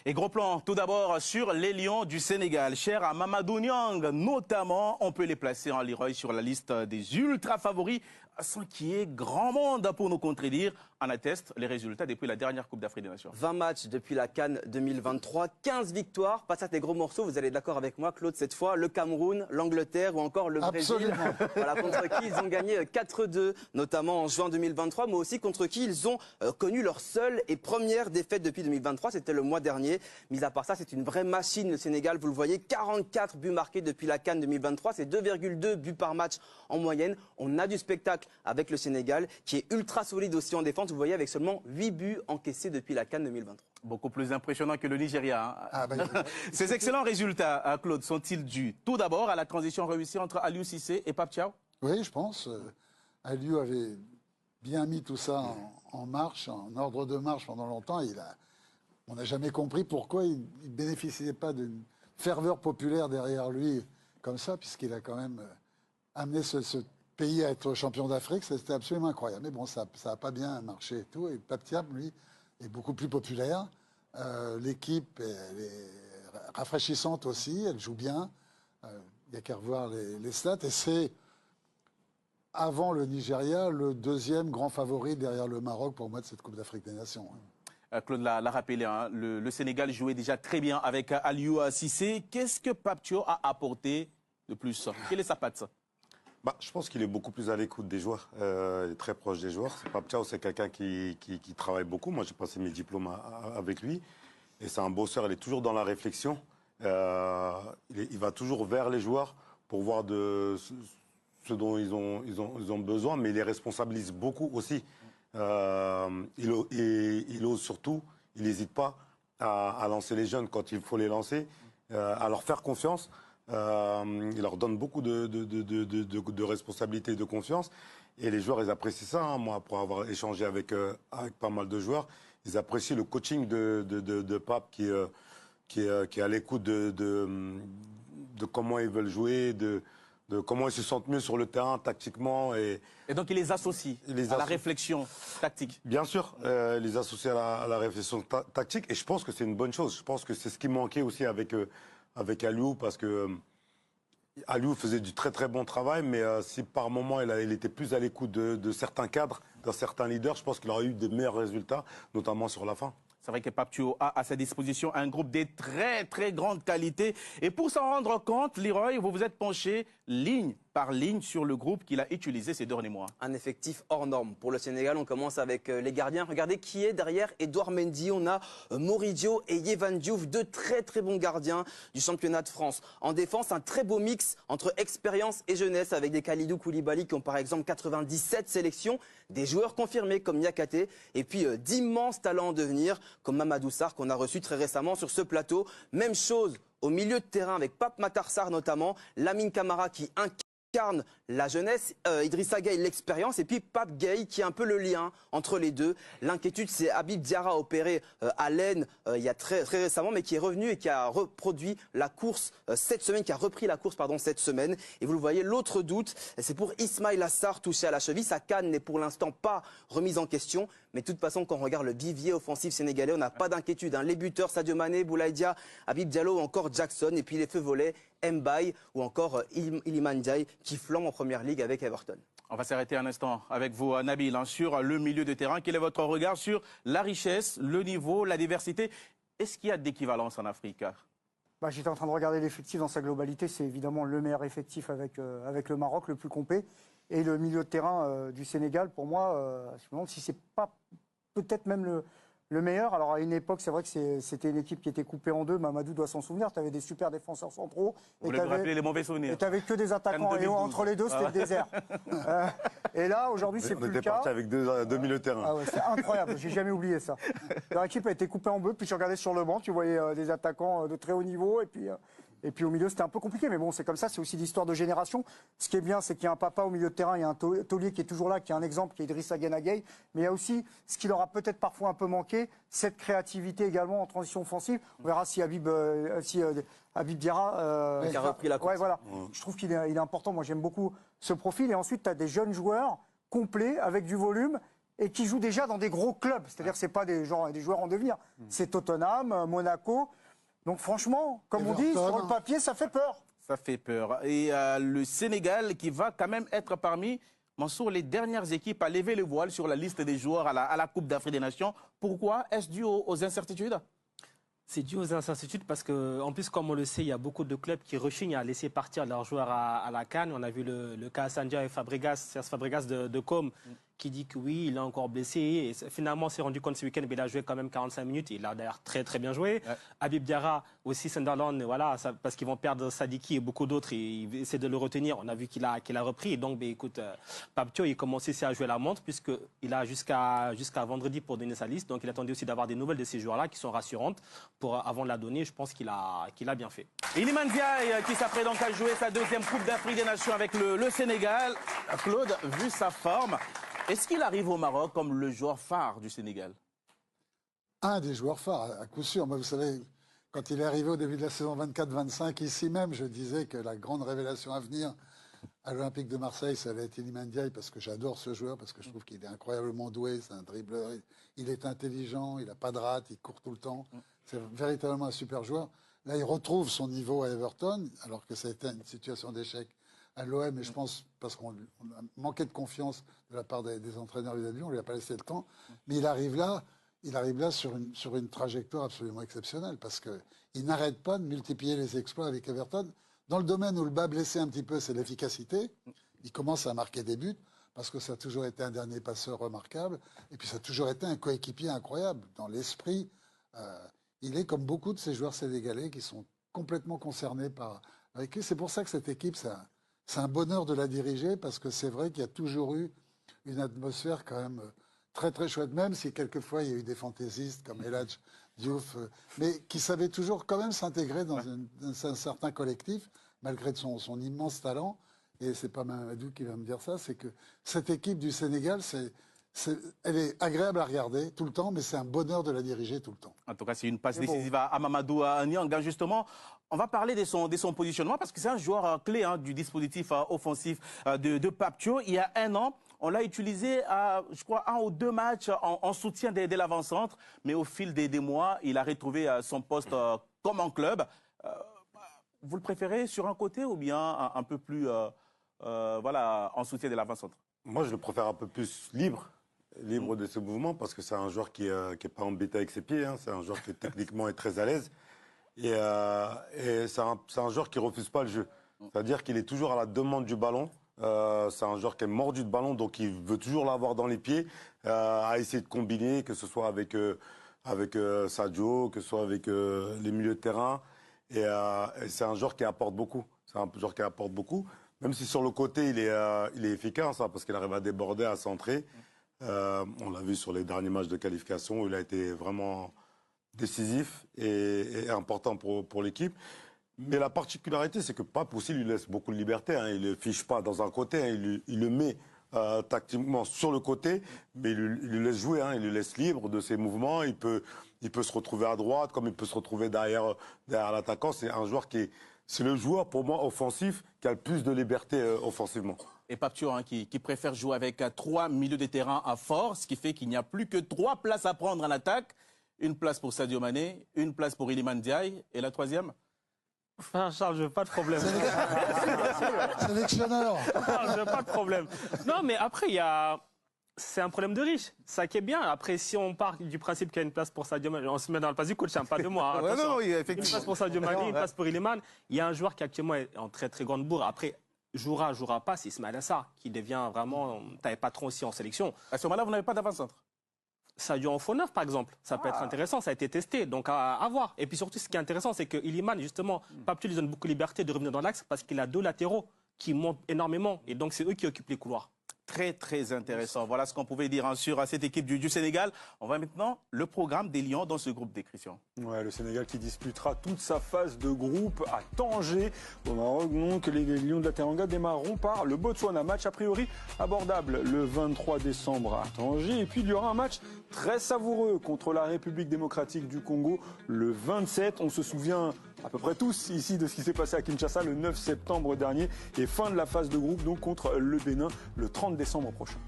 Et gros plan, tout d'abord sur les Lions du Sénégal. Cher à Mamadou Niang, notamment, on peut les placer en Leroy sur la liste des ultra favoris, sans qu'il y ait grand monde pour nous contredire. En attestent les résultats depuis la dernière Coupe d'Afrique des Nations. 20 matchs depuis la CAN 2023, 15 victoires. Pas ça des gros morceaux, vous allez être d'accord avec moi, Claude, cette fois. Le Cameroun, l'Angleterre ou encore le Brésil. Voilà, contre qui ils ont gagné 4-2, notamment en juin 2023, mais aussi contre qui ils ont connu leur seule et première défaite depuis 2023. C'était le mois dernier. Mis à part ça, c'est une vraie machine, le Sénégal. Vous le voyez, 44 buts marqués depuis la CAN 2023. C'est 2,2 buts par match en moyenne. On a du spectacle avec le Sénégal, qui est ultra solide aussi en défense. Vous voyez, avec seulement 8 buts encaissés depuis la CAN 2023. Beaucoup plus impressionnant que le Nigeria. Hein. Ah, Ces excellents résultats, Claude, sont-ils dus tout d'abord à la transition réussie entre Aliou Cissé et Pape Thiaw? Oui, je pense. Aliou avait bien mis tout ça en marche, en ordre de marche pendant longtemps. On n'a jamais compris pourquoi il ne bénéficiait pas d'une ferveur populaire derrière lui comme ça, puisqu'il a quand même amené ce pays à être champion d'Afrique. C'était absolument incroyable. Mais bon, ça n'a pas bien marché et tout. Et Pape Thiaw, lui, est beaucoup plus populaire. L'équipe elle est rafraîchissante aussi. Elle joue bien. Il n'y a qu'à revoir les stats. Et c'est, avant le Nigeria, le deuxième grand favori derrière le Maroc pour moi de cette Coupe d'Afrique des Nations. Claude l'a rappelé, hein, le Sénégal jouait déjà très bien avec Aliou Cissé. Qu'est-ce que Pape Thiaw a apporté de plus? Quelle est sa patte? Je pense qu'il est beaucoup plus à l'écoute des joueurs, il est très proche des joueurs. Pape Thiaw, c'est quelqu'un qui travaille beaucoup. Moi, j'ai passé mes diplômes avec lui. Et c'est un bosseur, il est toujours dans la réflexion. Il va toujours vers les joueurs pour voir ce dont ils ont besoin, mais il les responsabilise beaucoup aussi. Il ose surtout, il n'hésite pas à lancer les jeunes quand il faut les lancer, à leur faire confiance. Il leur donne beaucoup de responsabilités et de confiance. Et les joueurs, ils apprécient ça. Hein. Moi, pour avoir échangé avec pas mal de joueurs, ils apprécient le coaching de Pape qui est à l'écoute de comment ils veulent jouer, de comment ils se sentent mieux sur le terrain tactiquement. Et donc, il les associe à la réflexion tactique. Bien sûr, les associe à la réflexion tactique. Et je pense que c'est une bonne chose. Je pense que c'est ce qui manquait aussi avec Aliou, parce que Aliou faisait du très très bon travail, mais si par moment il était plus à l'écoute de certains cadres, de certains leaders, je pense qu'il aurait eu de meilleurs résultats, notamment sur la fin. C'est vrai que Pape Thiaw a à sa disposition un groupe de très très grande qualité. Et pour s'en rendre compte, Leroy, vous vous êtes penché ligne par ligne sur le groupe qu'il a utilisé ces derniers mois. Un effectif hors norme. Pour le Sénégal, on commence avec les gardiens. Regardez qui est derrière Edouard Mendy. On a Moridio et Yehvan Diouf, deux très très bons gardiens du championnat de France. En défense, un très beau mix entre expérience et jeunesse avec des Kalidou Koulibaly qui ont par exemple 97 sélections, des joueurs confirmés comme Niakate et puis d'immenses talents en devenir comme Mamadou Sarr qu'on a reçu très récemment sur ce plateau. Même chose au milieu de terrain avec Pape Matar Sarr notamment, Lamine Camara qui incarne la jeunesse, Idrissa Gueye l'expérience et puis Pape Gueye qui est un peu le lien entre les deux. L'inquiétude, c'est Habib Diarra opéré à Lens il y a très récemment, mais qui est revenu et qui a reproduit la course cette semaine, qui a repris la course cette semaine. Et vous le voyez, l'autre doute, c'est pour Ismaïla Sarr touché à la cheville. Sa canne n'est pour l'instant pas remise en question. Mais de toute façon, quand on regarde le vivier offensif sénégalais, on n'a pas d'inquiétude. Hein. Les buteurs, Sadio Mané, Boulaye Dia, Habib Diallo ou encore Jackson. Et puis les feux volets, Mbaye ou encore Iliman Ndiaye qui flambe en première ligue avec Everton. On va s'arrêter un instant avec vous, Nabil, hein, sur le milieu de terrain. Quel est votre regard sur la richesse, le niveau, la diversité? Est-ce qu'il y a d'équivalence en Afrique? J'étais en train de regarder l'effectif dans sa globalité. C'est évidemment le meilleur effectif avec le Maroc, le plus complet. Et le milieu de terrain du Sénégal, pour moi, je me demande si c'est pas peut-être même le meilleur. Alors à une époque, c'est vrai que c'était une équipe qui était coupée en deux. Mamadou doit s'en souvenir. Tu avais des super défenseurs centraux. Vous voulez me rappeler les mauvais souvenirs. Et tu n'avais que des attaquants. Et entre les deux, c'était le désert. Et là, aujourd'hui, c'est plus le cas. On était parti avec deux milieux de terrain. Ah ouais, c'est incroyable. J'ai jamais oublié ça. Leur équipe a été coupée en deux. Puis tu regardais sur le banc, tu voyais des attaquants de très haut niveau. Et puis au milieu, c'était un peu compliqué. Mais bon, c'est comme ça. C'est aussi l'histoire de génération. Ce qui est bien, c'est qu'il y a un papa au milieu de terrain. Il y a un taulier qui est toujours là, qui est un exemple, qui est Idrissa Gueye. Mais il y a aussi ce qui leur a peut-être parfois un peu manqué, cette créativité également en transition offensive. On verra si Habib Diarra qui a repris la course. Ouais, voilà. Je trouve qu'il est important. Moi, j'aime beaucoup ce profil. Et ensuite, tu as des jeunes joueurs complets avec du volume et qui jouent déjà dans des gros clubs. C'est-à-dire que ce n'est pas des joueurs en devenir. C'est Tottenham, Monaco. Donc franchement, comme on dit, Everton. sur le papier, ça fait peur. Ça fait peur. Et le Sénégal qui va quand même être parmi, Mansour, les dernières équipes à lever le voile sur la liste des joueurs à la Coupe d'Afrique des Nations. Pourquoi? Est-ce dû aux incertitudes? C'est dû aux incertitudes parce qu'en plus, comme on le sait, il y a beaucoup de clubs qui rechignent à laisser partir leurs joueurs à la CAN. On a vu le cas Sandia et Serge Fabregas de Com qui dit que oui, il est encore blessé. Et finalement, on s'est rendu compte ce week-end, mais il a joué quand même 45 minutes. Il a d'ailleurs très très bien joué. Ouais. Habib Diarra aussi, Sunderland, voilà, parce qu'ils vont perdre Sadiki et beaucoup d'autres. Ils essaient de le retenir. On a vu qu'il a repris. Et donc, écoute, Pape Thiaw, il commence ici à jouer la montre puisqu'il a jusqu'à vendredi pour donner sa liste. Donc, il attendait aussi d'avoir des nouvelles de ces joueurs-là qui sont rassurantes. Avant de la donner, je pense qu'il a bien fait. Iliman Ndiaye qui s'apprête donc à jouer sa deuxième Coupe d'Afrique des Nations avec le Sénégal. Claude, vu sa forme, est-ce qu'il arrive au Maroc comme le joueur phare du Sénégal? Un des joueurs phares, à coup sûr. Moi, vous savez, quand il est arrivé au début de la saison 24-25, ici même, je disais que la grande révélation à venir à l'Olympique de Marseille, ça allait être Iliman Ndiaye, parce que j'adore ce joueur, parce que je trouve qu'il est incroyablement doué, c'est un dribbleur, il est intelligent, il n'a pas de rate, il court tout le temps. C'est véritablement un super joueur. Là, il retrouve son niveau à Everton, alors que ça a été une situation d'échec à l'OM, et je pense, parce qu'on a manqué de confiance de la part des entraîneurs vis-à-vis, on ne lui a pas laissé le temps. Mais il arrive là sur une trajectoire absolument exceptionnelle, parce qu'il n'arrête pas de multiplier les exploits avec Everton. Dans le domaine où le bas blessé un petit peu, c'est l'efficacité. Il commence à marquer des buts, parce que ça a toujours été un dernier passeur remarquable, et puis ça a toujours été un coéquipier incroyable. Dans l'esprit, il est comme beaucoup de ces joueurs sénégalais qui sont complètement concernés avec lui. C'est pour ça que cette équipe, c'est un bonheur de la diriger, parce que c'est vrai qu'il y a toujours eu une atmosphère quand même très très chouette, même si quelquefois il y a eu des fantaisistes comme El Hadj Diouf, mais qui savaient toujours quand même s'intégrer dans un certain collectif, malgré son immense talent. Et c'est pas Mamadou qui va me dire ça, c'est que cette équipe du Sénégal, elle est agréable à regarder tout le temps, mais c'est un bonheur de la diriger tout le temps. En tout cas, c'est une passe décisive à Mamadou Niang. Justement, on va parler de son positionnement, parce que c'est un joueur clé du dispositif offensif de Pape Thiaw. Il y a un an, on l'a utilisé à, je crois, 1 ou 2 matchs en soutien de l'avant-centre. Mais au fil des mois, il a retrouvé son poste comme en club. Vous le préférez sur un côté ou bien un peu plus voilà, en soutien de l'avant-centre? Moi, je le préfère un peu plus libre de ce mouvement, parce que c'est un joueur qui est pas embêté avec ses pieds. Hein. C'est un joueur qui techniquement est très à l'aise. Et c'est un joueur qui refuse pas le jeu. C'est-à-dire qu'il est toujours à la demande du ballon. C'est un joueur qui est mordu de ballon, donc il veut toujours l'avoir dans les pieds, à essayer de combiner, que ce soit avec Sadio, que ce soit avec les milieux de terrain. Et c'est un joueur qui apporte beaucoup. C'est un joueur qui apporte beaucoup, même si sur le côté il est efficace, hein, parce qu'il arrive à déborder, à centrer. On l'a vu sur les derniers matchs de qualification où il a été vraiment décisif et important pour l'équipe. Mais la particularité, c'est que Pape aussi lui laisse beaucoup de liberté. Hein. Il ne le fiche pas dans un côté, hein. Il le met tactiquement sur le côté, mais il lui laisse jouer, hein. Il lui laisse libre de ses mouvements. Il peut se retrouver à droite, comme il peut se retrouver derrière l'attaquant. C'est un joueur c'est le joueur, pour moi, offensif, qui a le plus de liberté offensivement. Et Pape Thiaw, hein, qui préfère jouer avec 3 milieux de terrain à fort, ce qui fait qu'il n'y a plus que 3 places à prendre en attaque. Une place pour Sadio Mané, une place pour Iliman Ndiaye, et la troisième? Enfin, Charles, je veux pas de problème. Sélectionneur. Je veux pas de problème. Non, mais après, c'est un problème de riche. Ça qui est bien. Après, si on part du principe qu'il y a une place pour Sadio Mané, on se met dans le place du coach, hein, pas de moi. Hein, ouais, non, oui, une place pour Sadio Mané, une place pour Iliman. Il y a un joueur qui actuellement est en très très grande bourre. Après, jouera pas, c'est Ismaïla Sarr, qui devient vraiment taille patron aussi en sélection. À ce moment-là, vous n'avez pas d'avant-centre? Sadio en faux neuf, par exemple. Ça peut être intéressant, ça a été testé, donc à voir. Et puis surtout, ce qui est intéressant, c'est que Iliman, justement, Pape Thiaw lui donne beaucoup de liberté de revenir dans l'axe parce qu'il a 2 latéraux qui montent énormément. Et donc, c'est eux qui occupent les couloirs. Très, très intéressant. Voilà ce qu'on pouvait dire hein, sur cette équipe du Sénégal. On va maintenant le programme des Lions dans ce groupe des Christian. Ouais, le Sénégal qui disputera toute sa phase de groupe à Tanger. Au Maroc, donc, les Lions de la Teranga démarreront par le Botswana. Match a priori abordable le 23 décembre à Tanger. Et puis il y aura un match très savoureux contre la République démocratique du Congo le 27. On se souvient à peu près tous ici de ce qui s'est passé à Kinshasa le 9 septembre dernier. Et fin de la phase de groupe donc contre le Bénin le 30 décembre prochain.